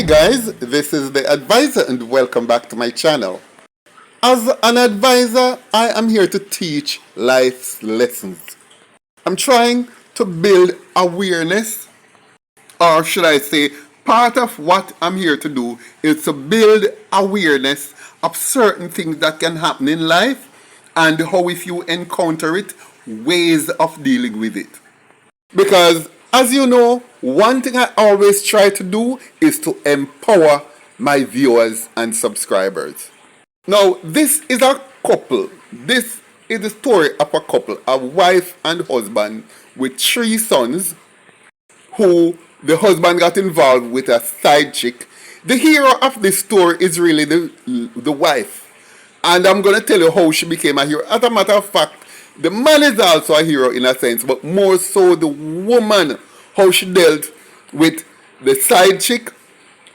guys, this is the advisor and welcome back to my channel. As an advisor, I am here to teach life's lessons. I'm trying to build awareness, or should I say, part of what I'm here to do is to build awareness of certain things that can happen in life and how, if you encounter it, ways of dealing with it. Because as you know, one thing I always try to do is to empower my viewers and subscribers. Now, this is a couple. This is the story of a couple, a wife and husband with 3 sons, who the husband got involved with a side chick. The hero of this story is really the wife. And I'm going to tell you how she became a hero. As a matter of fact, the man is also a hero in a sense, but more so the woman, how she dealt with the side chick,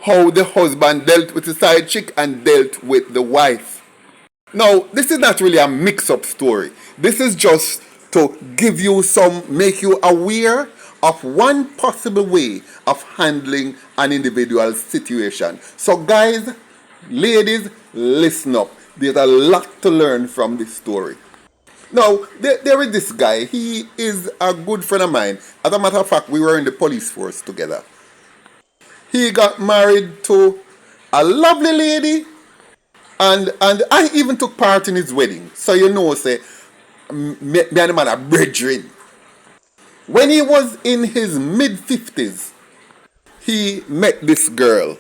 how the husband dealt with the side chick and dealt with the wife. Now, this is not really a mix-up story. This is just to give you make you aware of one possible way of handling an individual situation. So guys, ladies, listen up. There's a lot to learn from this story. Now, there is this guy. He is a good friend of mine. As a matter of fact, we were in the police force together. He got married to a lovely lady, and I even took part in his wedding. So you know, say, me and the man are brethren. When he was in his mid-50s, he met this girl.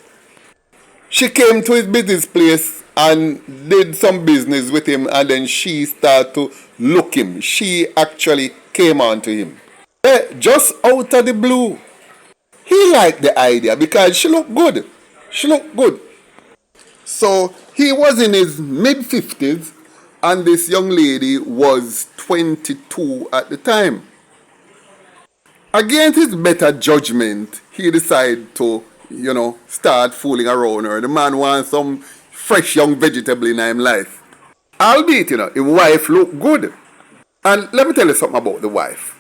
She came to his business place and did some business with him, and then she started to look him. She actually came on to him. Just out of the blue, he liked the idea because she looked good. She looked good. So he was in his mid-50s and this young lady was 22 at the time. Against his better judgment, he decided to, start fooling around her. The man wants some fresh young vegetable in his life. Albeit, the wife looked good. And let me tell you something about the wife.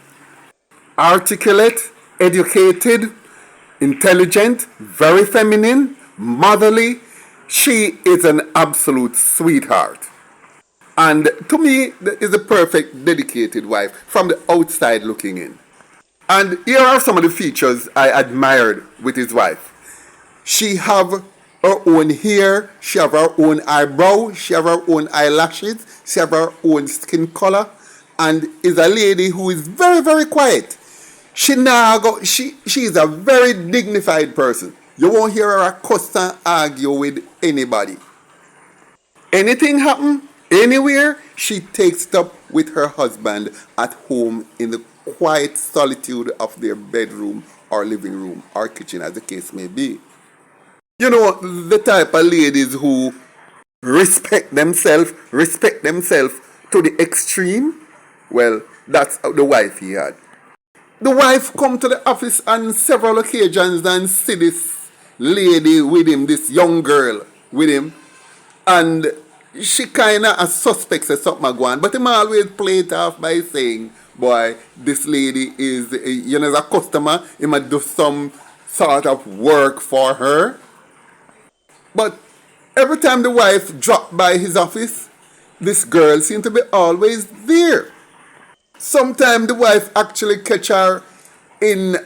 Articulate, educated, intelligent, very feminine, motherly. She is an absolute sweetheart. And to me, is a perfect dedicated wife from the outside looking in. And here are some of the features I admired with his wife. She have her own hair, she have her own eyebrow, she have her own eyelashes, she have her own skin color, and is a lady who is very, very quiet. She is a very dignified person. You won't hear her cuss and argue with anybody. Anything happen, anywhere, she takes it up with her husband at home in the quiet solitude of their bedroom or living room or kitchen, as the case may be. The type of ladies who respect themselves to the extreme. Well, that's the wife he had. The wife come to the office on several occasions and see this lady with him, this young girl with him, and she kind of suspects something going on, but him always play it off by saying, boy, this lady is, as a customer, he might do some sort of work for her. But every time the wife dropped by his office, this girl seemed to be always there. Sometimes the wife actually catch her in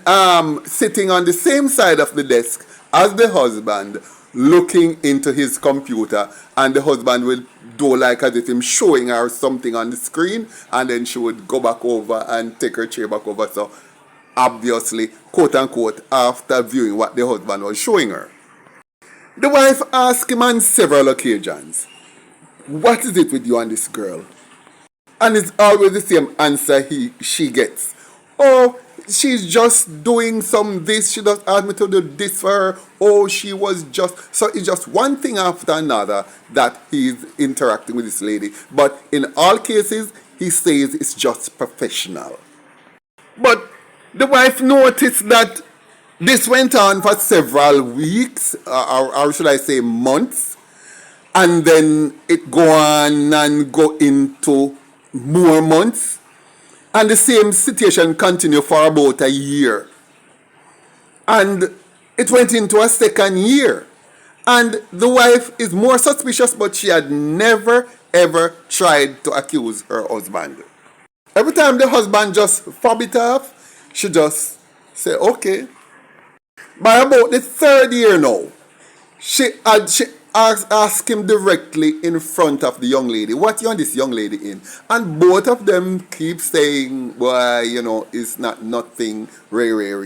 sitting on the same side of the desk as the husband, looking into his computer, and the husband will do like as if him showing her something on the screen, and then she would go back over and take her chair back over. So obviously, quote unquote, after viewing what the husband was showing her. The wife asked him on several occasions, what is it with you and this girl? And it's always the same answer she gets. Oh, she's just doing some this, she just asked me to do this for her. Oh, she was just... So it's just one thing after another that he's interacting with this lady. But in all cases, he says it's just professional. But the wife noticed that this went on for several weeks, or should I say months, and then it go on and go into more months, and the same situation continued for about a year. And It went into a second year. And the wife is more suspicious, but she had never ever tried to accuse her husband. Every time the husband just fob it off, she just say, okay. By about the third year now, she asked him directly in front of the young lady, what you and this young lady in? And both of them keep saying, boy, it's not nothing rare.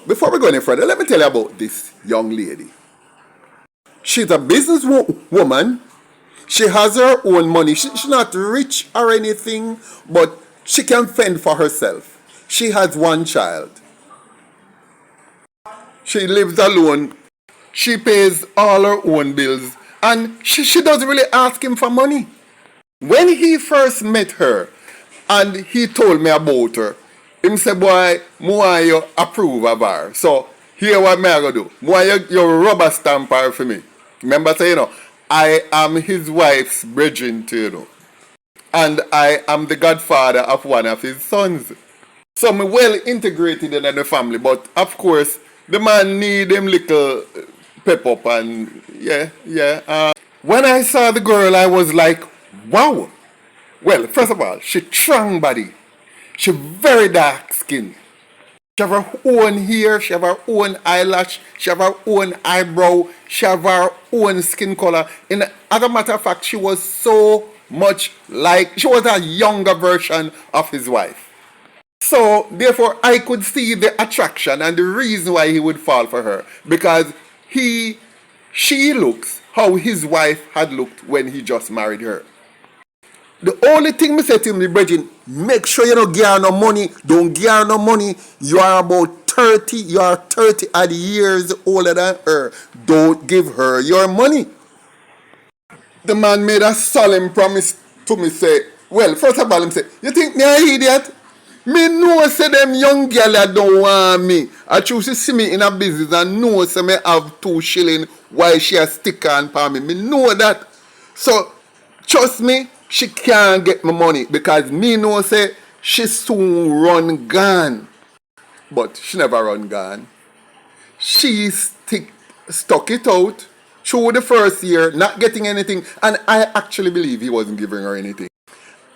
Before we go any further, let me tell you about this young lady. She's a business woman. She has her own money. She's not rich or anything, but she can fend for herself. She has one child. She lives alone. She pays all her own bills. And she doesn't really ask him for money. When he first met her and he told me about her, him say, boy, more you approve of her. So here what me I go do. More you rubber stamp her for me. Remember say, I am his wife's brethren to, and I am the godfather of one of his sons. So I'm well integrated in the family, but of course, the man need him little pep up and yeah. When I saw the girl, I was like, wow. Well, first of all, she strong body. She very dark skin. She have her own hair, she have her own eyelash, she have her own eyebrow, she have her own skin color. As a matter of fact, she was so much like, she was a younger version of his wife. So, therefore, I could see the attraction and the reason why he would fall for her. Because she looks how his wife had looked when he just married her. The only thing me say to him, the brethren, make sure you don't give her no money. Don't give her no money. You are about 30. You are 30 odd years older than her. Don't give her your money. The man made a solemn promise to me, say, well, first of all, him say, you think me an idiot? Me know say them young girl that don't want me. I choose to see me in a business and know say me have 2 shilling while she a stick on for me. Me know that. So, trust me, she can't get my money because me know say she soon run gone. But she never run gone. She stuck it out through the first year, not getting anything. And I actually believe he wasn't giving her anything.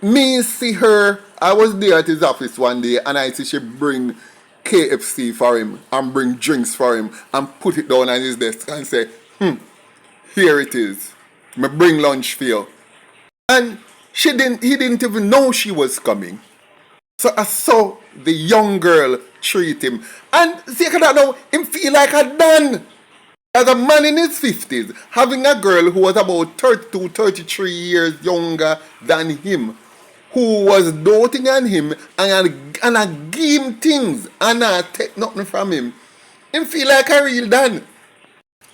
Me see her, I was there at his office one day and I see she bring KFC for him and bring drinks for him and put it down on his desk and say, here it is. Me bring lunch for you. And he didn't even know she was coming. So I saw the young girl treat him. And see, I now, him feel like a done. As a man in his 50s, having a girl who was about 32, 33 years younger than him, who was doting on him and I give him things and I take nothing from him, him feel like a real done.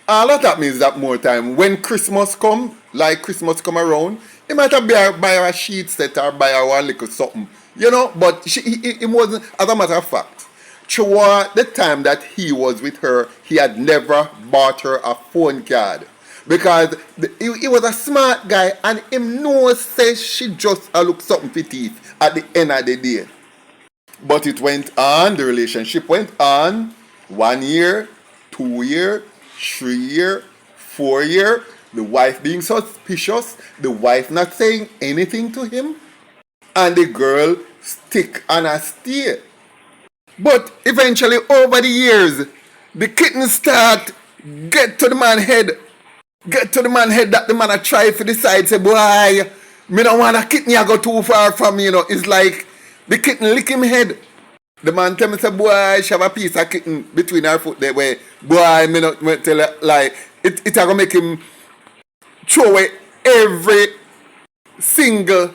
All of that means that more time, when Christmas come around, he might have buy her a sheet set or buy her one little something, but it wasn't, as a matter of fact, throughout the time that he was with her, he had never bought her a phone card. Because he was a smart guy and him knows says she just look something for teeth at the end of the day. But it went on, the relationship went on 1 year, 2 year, 3 year, 4 year. The wife being suspicious, the wife not saying anything to him, and the girl stick on a stay. But eventually over the years, the kitten start get to the man head. Get to the man head that the man a try for decide, say, boy, me don't want a kitten I go too far from me, It's like the kitten lick him head. The man tell me, say, boy, she have a piece of kitten between her foot there where, boy, me not me tell her, like, it a gonna make him throw away every single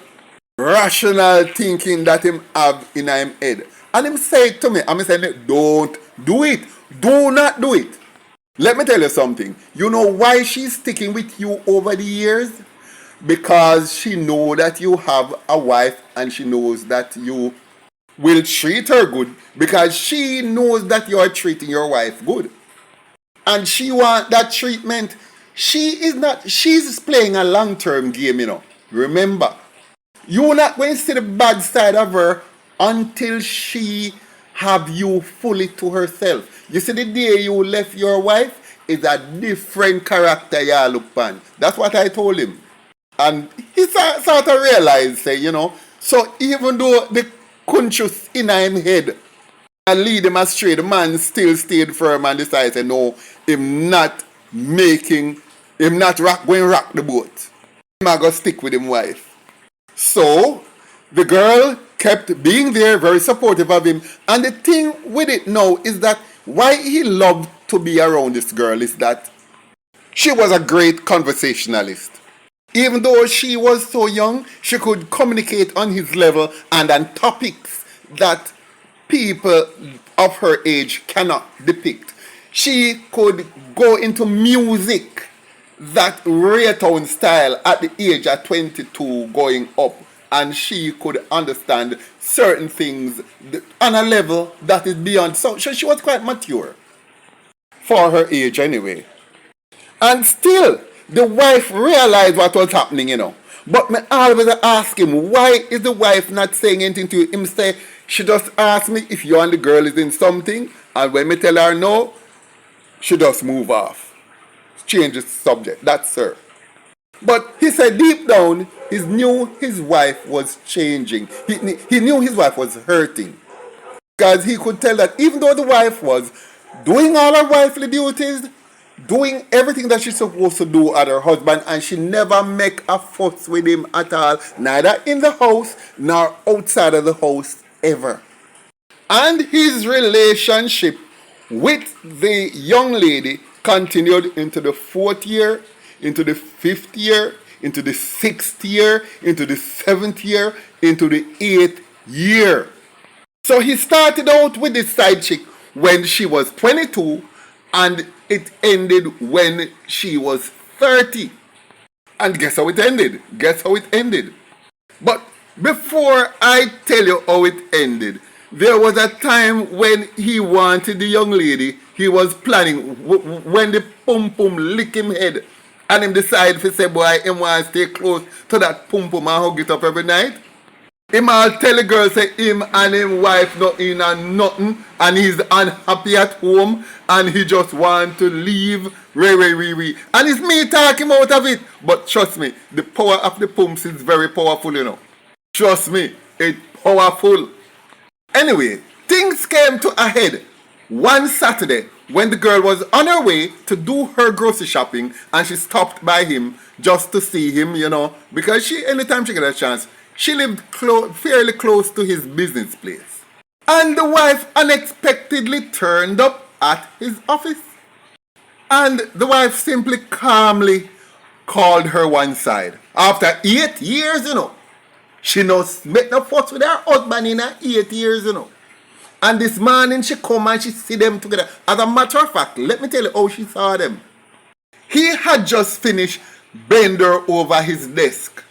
rational thinking that him have in him head. And him say it to me, I'm saying, don't do it. Do not do it. Let me tell you something. You know why she's sticking with you over the years? Because she knows that you have a wife and she knows that you will treat her good because she knows that you are treating your wife good. And she wants that treatment. She's playing a long-term game, Remember, you're not going to see the bad side of her until she have you fully to herself. You see, the day you left your wife is a different character you look upon. That's what I told him. And he sort of realized, say, so even though the conscious in him head and lead him astray, the man still stayed firm and decided, no, him not rock the boat. Him I go stick with him wife. So the girl kept being there, very supportive of him. And the thing with it now is that why he loved to be around this girl is that she was a great conversationalist. Even though she was so young, she could communicate on his level and on topics that people of her age cannot depict. She could go into music, that reggaeton style, at the age of 22 going up, and she could understand certain things on a level that is beyond. So she was quite mature for her age anyway. And still, the wife realized what was happening. But me always ask him, why is the wife not saying anything to him? Him say, she just asked me if you and the girl is in something, and when me tell her no, she just move off. Change the subject. That's her. But he said deep down, he knew his wife was changing. He knew his wife was hurting. Because he could tell that even though the wife was doing all her wifely duties, doing everything that she's supposed to do at her husband, and she never make a fuss with him at all, neither in the house nor outside of the house ever. And his relationship with the young lady continued into the 4th year, into the 5th year, into the 6th year, into the 7th year, into the 8th year. So he started out with this side chick when she was 22, and it ended when she was 30. And guess how it ended? But before I tell you how it ended, there was a time when he wanted the young lady. He was planning when the pum pum lick him head, and him decide to say, boy, him want to stay close to that pum pum and hug it up every night. Him all tell the girl say him and him wife not in and nothing, and he's unhappy at home, and he just want to leave. And it's me talking him out of it. But trust me, the power of the pumps is very powerful, Trust me, it's powerful. Anyway, things came to a head one Saturday when the girl was on her way to do her grocery shopping, and she stopped by him just to see him, because anytime she get a chance, she lived fairly close to his business place. And the wife unexpectedly turned up at his office. And the wife simply calmly called her one side. After 8 years, she knows make no fuss with her husband in 8 years, And this morning she come and she see them together. As a matter of fact, let me tell you how she saw them. He had just finished bend her over his desk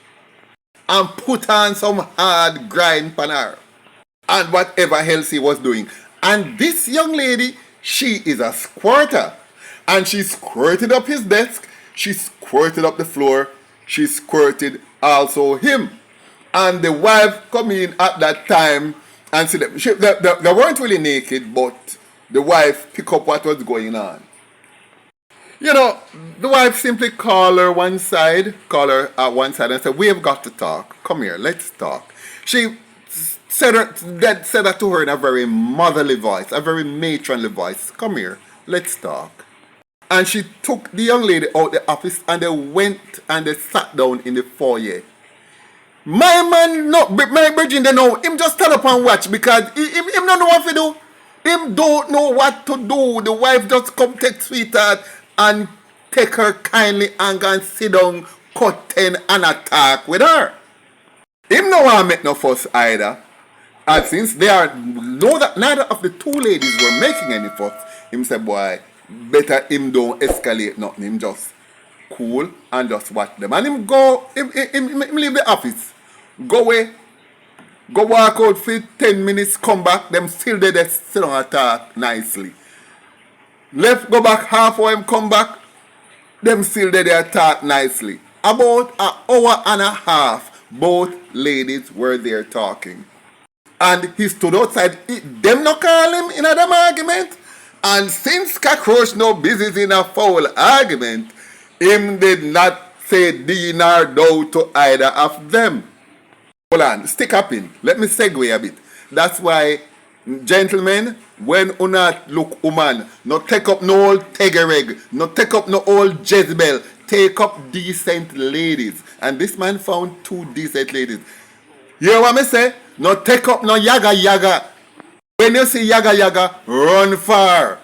and put on some hard grind on her and whatever else he was doing. And this young lady, she is a squirter. And she squirted up his desk, she squirted up the floor, she squirted also him. And the wife come in at that time and see them. They weren't really naked, but the wife pick up what was going on. The wife simply called her at one side and said, we have got to talk. Come here, let's talk. She said that to her in a very motherly voice, a very matronly voice. Come here, let's talk. And she took the young lady out the office, and they went and they sat down in the foyer. My man, no, my virgin, they know, him just stand up and watch because him don't know what to do. Him don't know what to do. The wife just come take sweetheart and take her kindly and go and sit down, curtain and attack with her. Him no want make no fuss either. And since neither of the two ladies were making any fuss, him say, boy, better him don't escalate nothing. Him just cool and just watch them. And him leave the office. Go away. Go walk out for 10 minutes, come back, them still there, they sit down and talk nicely. Left, go back halfway, him come back, them still there, they talk nicely. About an hour and a half, both ladies were there talking. And he stood outside. Them no call him in a them argument. And since cockroach no business in a foul argument, him did not say D nor do to either of them. Hold on, stick up in. Let me segue a bit. That's why, gentlemen, when una look woman, no take up no old tegereg, no take up no old Jezebel, take up decent ladies. And this man found 2 decent ladies. You hear what me say? No take up no yaga yaga. When you see yaga yaga, run far.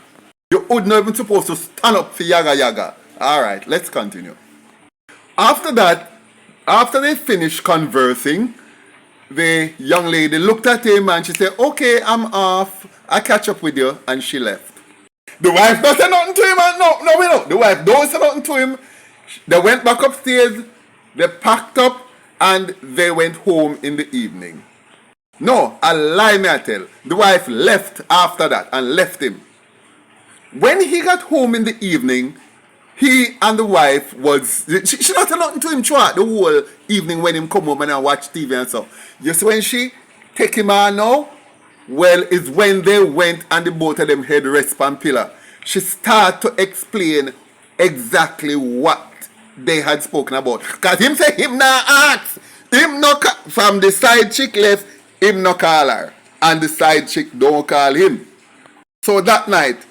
You would not even supposed to stand up for yaga yaga. Alright, let's continue. After that, after they finished conversing, the young lady looked at him and she said, okay, I'm off. I'll catch up with you. And she left. The wife don't say nothing to him. No. The wife don't say nothing to him. They went back upstairs. They packed up and they went home in the evening. No, a lie me I tell. The wife left after that and left him. When he got home in the evening, he and the wife was... She not said nothing to him throughout the whole evening when him come home and I watch TV and stuff. Just when she take him on now, well, it's when they went and the both of them head rest on pillar. She started to explain exactly what they had spoken about. Because him say him now ask. Him no from the side chick left, him no call her. And the side chick don't call him. So that night,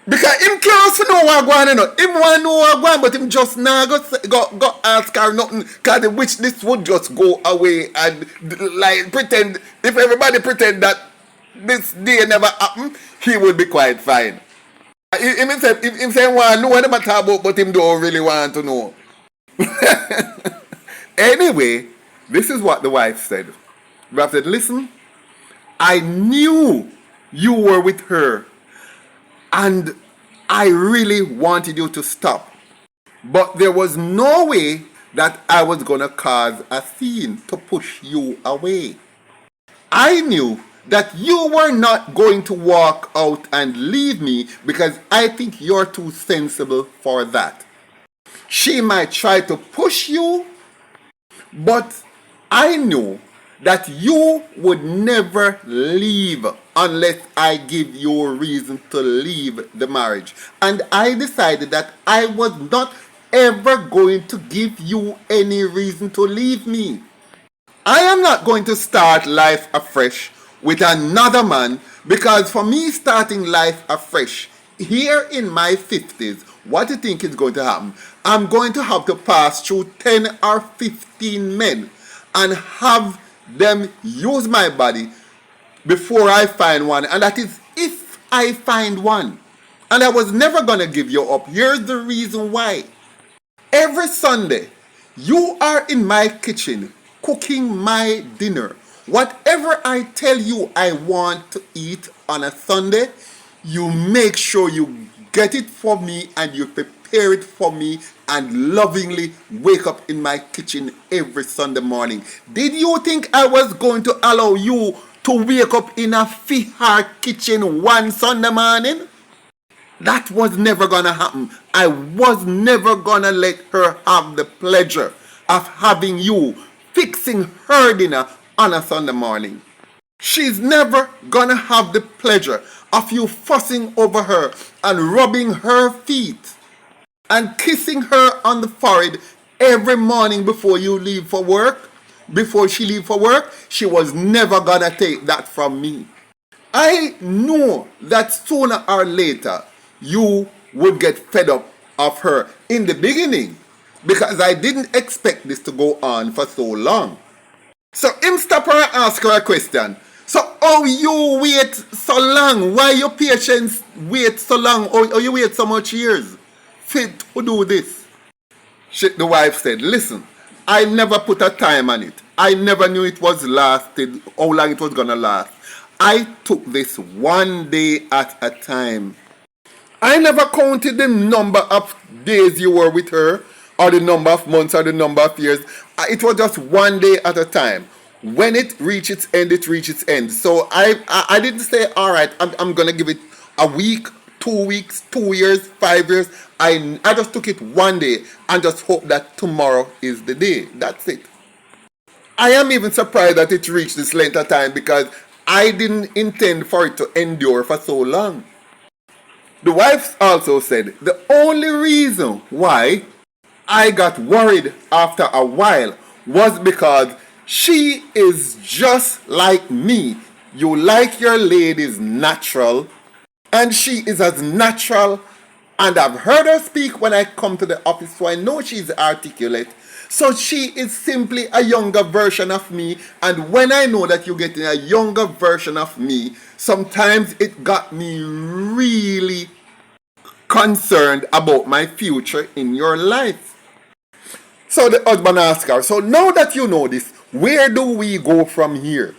because him curious to know what going on, him want to know what going, but him just now go ask her nothing, because the wish this would just go away and like pretend, if everybody pretend that this day never happened, he would be quite fine. Him say want to know what them talk about, but him don't really want to know. Anyway, this is what the wife said. The wife said, listen, I knew you were with her. And I really wanted you to stop. But there was no way that I was going to cause a scene to push you away. I knew that you were not going to walk out and leave me because I think you're too sensible for that. She might try to push you, but I knew that you would never leave unless I give you a reason to leave the marriage. And I decided that I was not ever going to give you any reason to leave me. I am not going to start life afresh with another man, because for me starting life afresh here in my 50s, what do you think is going to happen? I'm going to have to pass through 10 or 15 men and have them use my body before I find one, and that is if I find one. And I was never gonna give you up. Here's the reason why. Every Sunday you are in my kitchen cooking my dinner. Whatever I tell you I want to eat on a Sunday, you make sure you get it for me and you prepare it for me and lovingly wake up in my kitchen every Sunday morning. Did you think I was going to allow you to wake up in a Fihar kitchen one Sunday morning? That was never gonna happen. I was never gonna let her have the pleasure of having you fixing her dinner on a Sunday morning. She's never gonna have the pleasure of you fussing over her and rubbing her feet and kissing her on the forehead every morning before you leave for work. Before she leave for work, she was never gonna take that from me. I know that sooner or later you would get fed up of her in the beginning, because I didn't expect this to go on for so long. So him stop her and ask her a question. So how you wait so long? Why your patients wait so long? Or you wait so much years fit to do this? The wife said, listen, I never put a time on it. I never knew it was lasted, how long it was gonna last. I took this one day at a time. I never counted the number of days you were with her, or the number of months, or the number of years. It was just one day at a time. When it reached its end, it reached its end. So I didn't say, all right, I'm going to give it a week, 2 weeks, 2 years, 5 years. I just took it one day and just hope that tomorrow is the day. That's it. I am even surprised that it reached this length of time because I didn't intend for it to endure for so long. The wife also said the only reason why I got worried after a while was because she is just like me. You like your ladies natural, and she is as natural. And I've heard her speak when I come to the office, so I know she's articulate. So she is simply a younger version of me. And when I know that you're getting a younger version of me, sometimes it got me really concerned about my future in your life. So the husband asked her, so now that you know this, where do we go from here?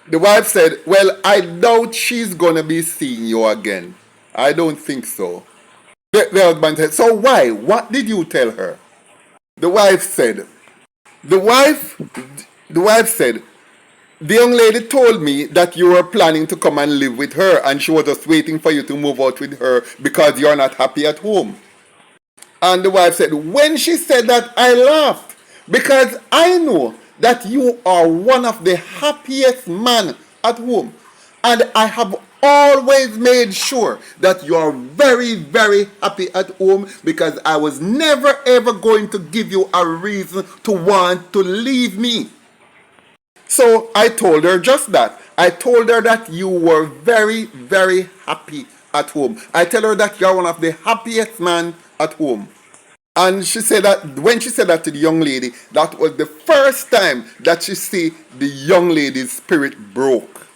The wife said, well, I doubt she's gonna be seeing you again. I don't think so. The husband said, so why? What did you tell her? The wife said, the wife said, the young lady told me that you were planning to come and live with her and she was just waiting for you to move out with her because you're not happy at home. And the wife said, when she said that, I laughed because I know that you are one of the happiest men at home. And I have always made sure that you are very, very happy at home because I was never ever going to give you a reason to want to leave me. So I told her just that. I told her that you were very, very happy at home. I tell her that you're one of the happiest men at home. And she said that when she said that to the young lady, that was the first time that she see the young lady's spirit broke.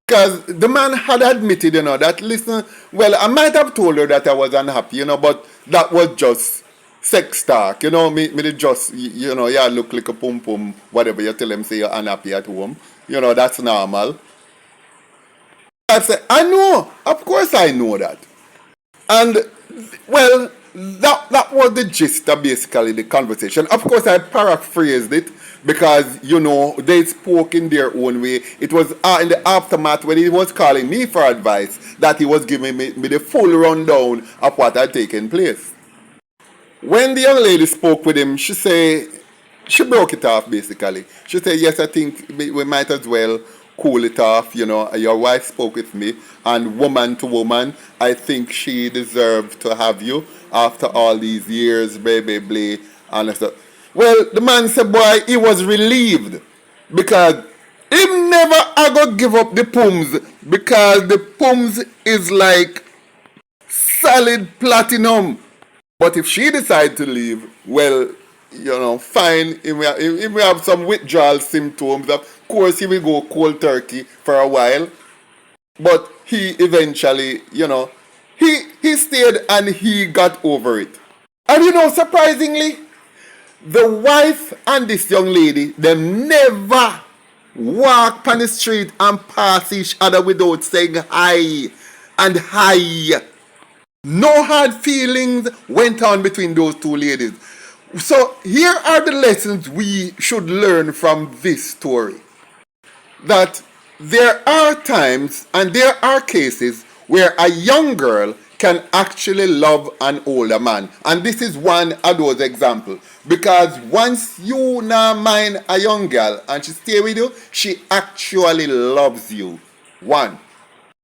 Because the man had admitted, that listen, well, I might have told her that I was unhappy, but that was just sex talk, me just, yeah, look like a pum pum, whatever you tell them, say you're unhappy at home, that's normal. I said, I know, of course I know that. And, well, that was the gist of basically the conversation. Of course, I paraphrased it because, they spoke in their own way. It was in the aftermath when he was calling me for advice that he was giving me the full rundown of what had taken place. When the young lady spoke with him, she broke it off basically. She said, yes, I think we might as well cool it off. Your wife spoke with me, and woman to woman, I think she deserved to have you after all these years, baby, and stuff. Well, the man said, boy, he was relieved because he never I go give up the pums because the pums is like solid platinum. But if she decide to leave, well, fine. If we have some withdrawal symptoms, of course he will go cold turkey for a while. But he eventually, he stayed and he got over it. And surprisingly, the wife and this young lady, they never walk on the street and pass each other without saying hi and hi. No hard feelings went on between those two ladies. So here are the lessons we should learn from this story. That there are times and there are cases where a young girl can actually love an older man. And this is one of those examples. Because once you now mind a young girl and she stay with you, she actually loves you. One.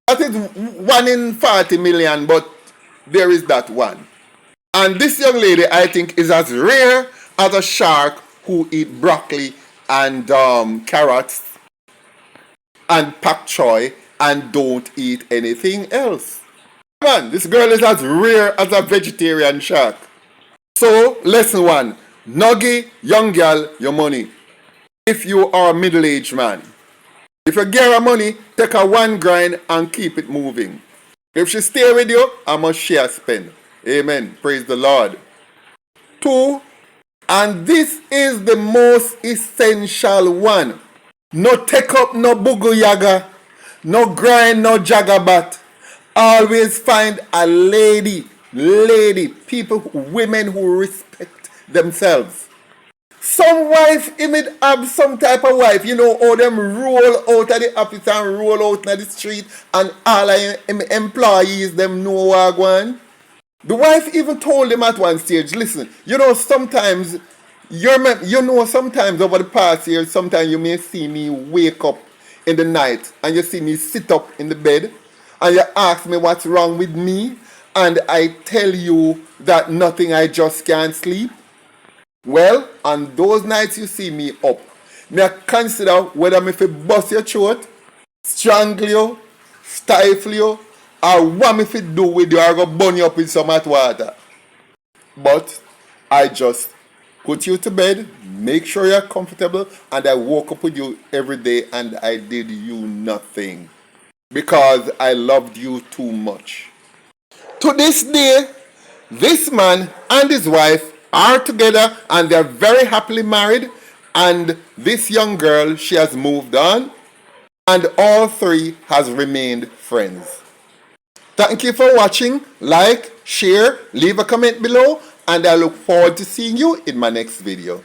That is 1 in 40 million, but there is that one. And this young lady, I think, is as rare as a shark who eat broccoli and carrots and pak choy and don't eat anything else. Man, this girl is as rare as a vegetarian shark. So, lesson 1. Nuggy, young girl, your money. If you are a middle-aged man. If you get her money, take her one grind and keep it moving. If she stay with you, how much she has spent. Amen. Praise the Lord. 2. And this is the most essential one. No take up, no bugu yaga. No grind, no jagabat. Always find a lady, people, women who respect themselves. Some wife, might have some type of wife, how them roll out of the office and roll out in the street and all employees, them know what going. The wife even told him at one stage, listen, sometimes You know, sometimes over the past years, sometimes you may see me wake up in the night and you see me sit up in the bed and you ask me what's wrong with me, and I tell you that nothing, I just can't sleep. Well, on those nights you see me up, me I consider whether me fi bust your throat, strangle you, stifle you, or what me fi do with you, or go burn you up in some hot water. But I just put you to bed, make sure you're comfortable, and I woke up with you every day and I did you nothing because I loved you too much. To this day, this man and his wife are together and they're very happily married. And this young girl, she has moved on, and all three has remained friends. Thank you for watching. Like, share, leave a comment below, and I look forward to seeing you in my next video.